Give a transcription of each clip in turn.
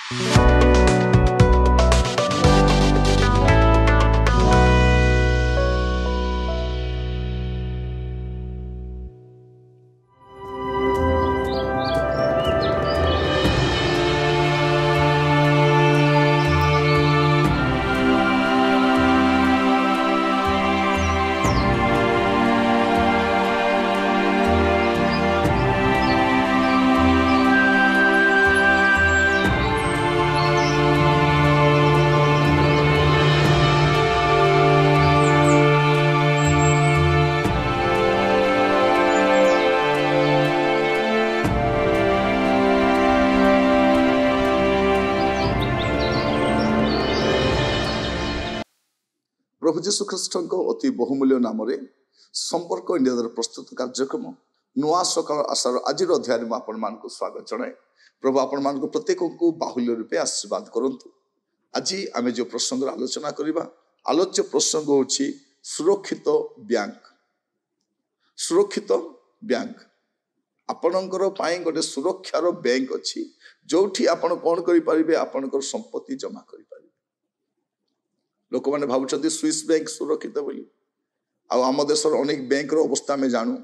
प्रभु जीशु ख्रीष्ट अति बहुमूल्य नाम संपर्क इंडिया प्रस्तुत कार्यक्रम नुआ सकाल आशार आज अध्याय में आपण मान स्वागत जनाए। प्रभु आपण मान प्रत्येक को बाहुल्य रूपे आशीर्वाद करंतु। आज आम जो प्रसंग आलोचना करवा आलोच्य प्रसंग होची सुरक्षित बैंक। सुरक्षित बैंक आपणकर गोटे सुरक्षार बैंक अच्छी जो आपण कौन करें आपणकर संपत्ति जमा कर लोक मैंने भावुं स्विस बैंक सुरक्षित बोली आम देशर अनेक बैंक अवस्था में जानू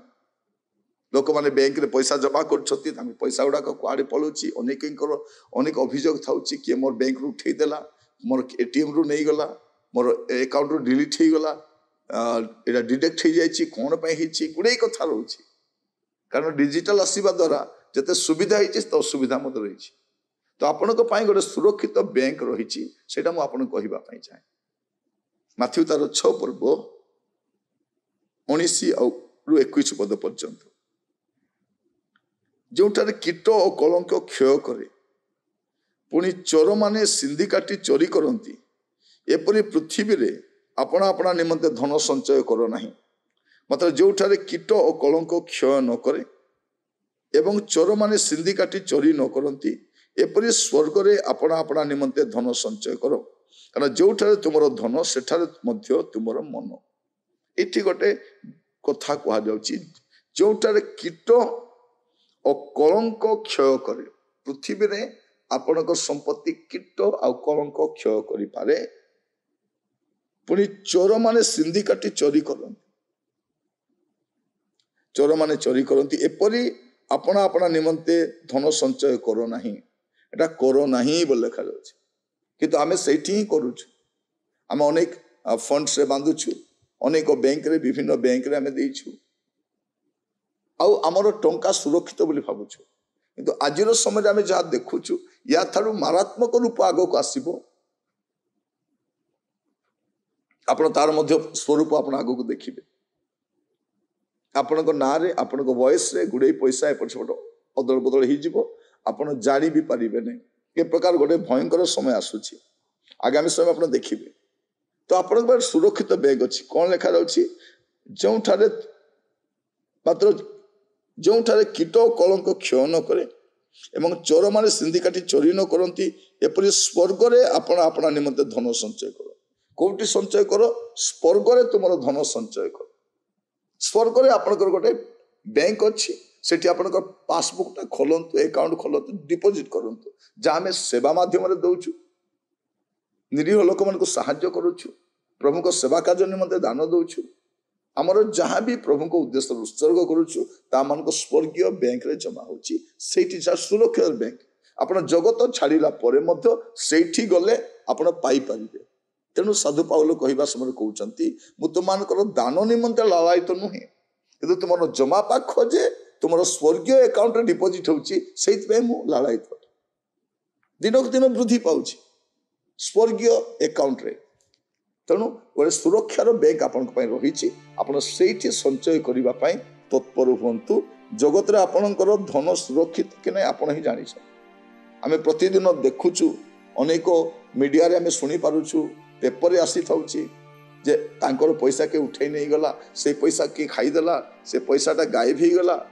लोक मैंने बैंक रे पैसा जमा कर पैसा गुड़ाक कुआड़े पलाऊँच अनेक अभियोग था किए मोर बैंक रु उठेदेला मोर एटीएम रु नहीं गला मोर अकाउंट रु डिलीट हो गला यहाँ डिडेक्ट हो जाए कौन गुड़े कथा रोच कारण डिजिटल आसवा द्वारा जिते सुविधा होती तो असुविधा रही तो आपण गोटे सुरक्षित बैंक रही मुझे चाहे माथ्यू तार 6 पर्व 19 रु 21 पद पर्यंत जोठारे कीट और कलंक क्षय करे पुणी चोर माने सिंधी काटी चोरी करती एपरी पृथ्वी रे अपना अपना निमंते धन संचय कर नाही मात्र जोठारे कीट और कलंक क्षय न करे एवं चोर माने सिंधी काटी चोरी न करती एपरी स्वर्ग रे अपना अपना निमंते धन संचय करो कारण जोठारे तुमर धन सेठारे मध्य तुमर मन एठी गोटे कथा कहा जाउची जोठारे कीट और कलंक क्षय करे पृथ्वी रे आपणक संपत्ति कीट और कलंक क्षय करि पारे पुणी चोर माने सिंधी काटी चोरी करती चोर माने चोरी करती एपरी अपना अपना निमंते धन संचय करो नाही एटा करो नाही बोल लिखा जाउची किंतु आमे सेठी ही करूछु आम अनेक फंड्स रे बांधुछु अनेक बैंक रे विभिन्न बैंक रे आमे देइछु आउ आमर टंका सुरक्षित बोली भाबुछु किंतु आजिर समय आमे जहाँ देखुछु या थारु मारात्मक रूप आगो को आसीबो आपण तार मध्य स्वरूप आपण आगो को देखिबे आपणक ना रे आपणक वॉइस रे गुडे पैसा एपट सेपट अदल बदल हो जिवो आपण जानी भी पारिबे नै ए प्रकार गोटे भयंकर समय आसुची आगामी समय आप देखिए तो आप सुरक्षित बैंक अच्छी कौन लिखा जाऊँगी जो मात्र जो कीट कलंक क्षय न करे एवं चोर माने सिंधी काटी चोरी न करती एपरी स्वर्ग रे अपना अपना निमंते धन संचय कर कौटी संचय कर स्वर्ग रे तुम धन संचय कर स्वर्ग रे आपनकर गोटे बैंक अच्छी सेठी आपनकर पासबुक टा खोलंतु अकाउंट खोलंतु डिपोजिट करंतु जहाँ आम सेवा माध्यम दौचु निरीह लोक मान साहाय्य करुछु प्रभु को सेवा कार्य निमंते दान दौचु आमर जहाँ भी प्रभु को उद्देश्य उत्सर्ग करुछु ता मान स्वर्गीय बैंक रे जमा होची सेठी सुरक्षित बैंक आपण जगत छाड़िला परे मध्य सेठी गले आपण पाई परिबे तेणु साधु पाउल कहवा समय कहउचंती मु तुमानकर दान निमंते लालायित नुहे किंतु तुमर जमा पाख जे तुम स्वर्गीय अकाउंट डिपोजिट होती लालायित दिनक दिन वृद्धि पाउछि स्वर्गीय अकाउंट रे तेणु गोटे सुरक्षार बैंक आपण रही आपण से संचय करने तत्पर हुंतु जगत रे आपणकर धन सुरक्षित कि नहीं आपण ही जानी आम प्रतिदिन देखुचु अनेक मीडिया रे आम शुणी पारुछु पेपर आसी थाउछि जे तांकर पैसा के उठे नहीं गला से पैसा किए खाईदेला से पैसाटा गायब हो गला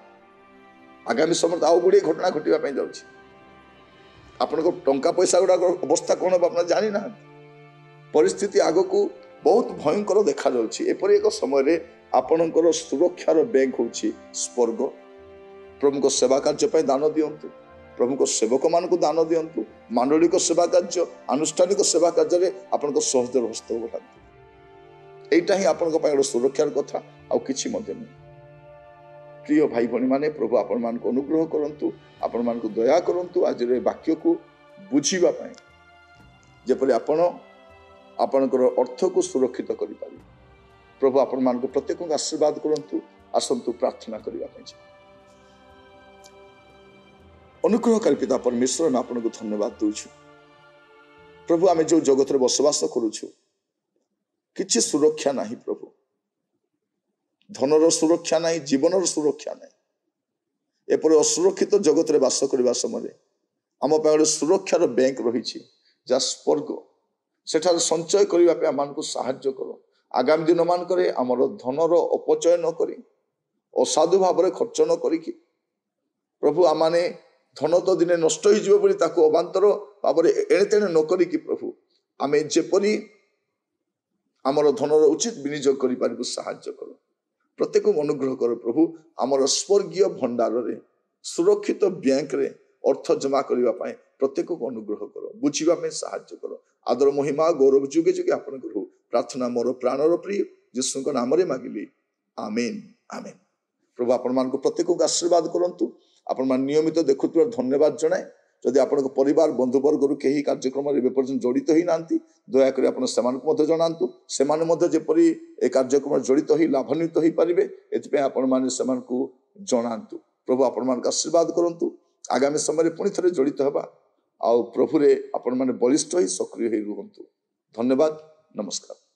आगामी समय आउ गुड़े घटना घटवाई जाऊँगी आपण टंका पैसा गुड़ाक अवस्था कौन आप जानी ना परिस्थिति आग को बहुत भयंकर देखा एपरी एक समय आपणकर सुरक्षार बैंक होची स्वर्ग प्रभु को सेवा कार्य दान दिंतु प्रभु सेवक मान दान दिंतु मांडलिक सेवा कार्य आनुष्ठानिक सेवा कार्य आपण सहजर हस्त बढ़ातु एटा ही आपण गोटे सुरक्षार कथा आउ किछि मध्य नहीं प्रिय भाई भणी माने प्रभु आपण मान अनुग्रह करंतु आपण मान दया करंतु आज वाक्य को बुझीबा पई जेपरि आपण आपणकर अर्थ को सुरक्षित करि पारि प्रभु आपण मान प्रत्येक आशीर्वाद करंतु आसंतु प्रार्थना करबा पई अनुग्रहकारी पिता परमेश्वर मैं आपन को धन्यवाद दूछु प्रभु आमे जो जगत रे बसवास करूछु किछि सुरक्षा नाही प्रभु धनर सुरक्षा नहीं जीवनर सुरक्षा नहीं एपर असुरक्षित जगत रे वास करबा समय आम पे सुरक्षार बैंक रही जा स्वर्ग सेठार संचय करबा पे आमान को सहाय्य करो आगामी दिन मान करे आमर धनर अपचय न करी असाधु भाव रे खर्च न करी प्रभु आमाने धन तो दिने नष्ट हो अबांतर भाव एणे तेणे न करी प्रभु आमे जेपरी आमर धनर उचित विनियोग करि पारिबु सहाय्य करो प्रत्येक अनुग्रह कर प्रभु आमर स्वर्गीय भंडार रे सुरक्षित बैंक रे अर्थ जमा करबा पाए प्रत्येक को अनुग्रह करो बुझीबा में सहाय्य करो आदर महिमा गौरव जुगे जुगे आपन करू प्रार्थना मोर प्राणर प्रिय यीशु को नाम रे मागिली आमेन आमेन प्रभु आपण मान को प्रत्येक को आशीर्वाद करंतु आपण मान नियमित देखुथिबार धन्यवाद जणाए जदि आपण परिवार बंधुवर्ग कहीं कार्यक्रम पर्यंत जड़ित ही नांती दयाकोरी आपण सेमानकु जनातु सेमाने मध्य जेपरि ए कार्यक्रम जड़ित ही लाभान्वित हो पारिबे एथिपे आपण माने सेमानकु जनातु प्रभु आपण मान आशीर्वाद करंतु आगामी समय पुणी थरे जड़ित हेबा आ प्रभु रे आपण माने बलिष्ठ ही सक्रिय ही रुहंतु धन्यवाद नमस्कार।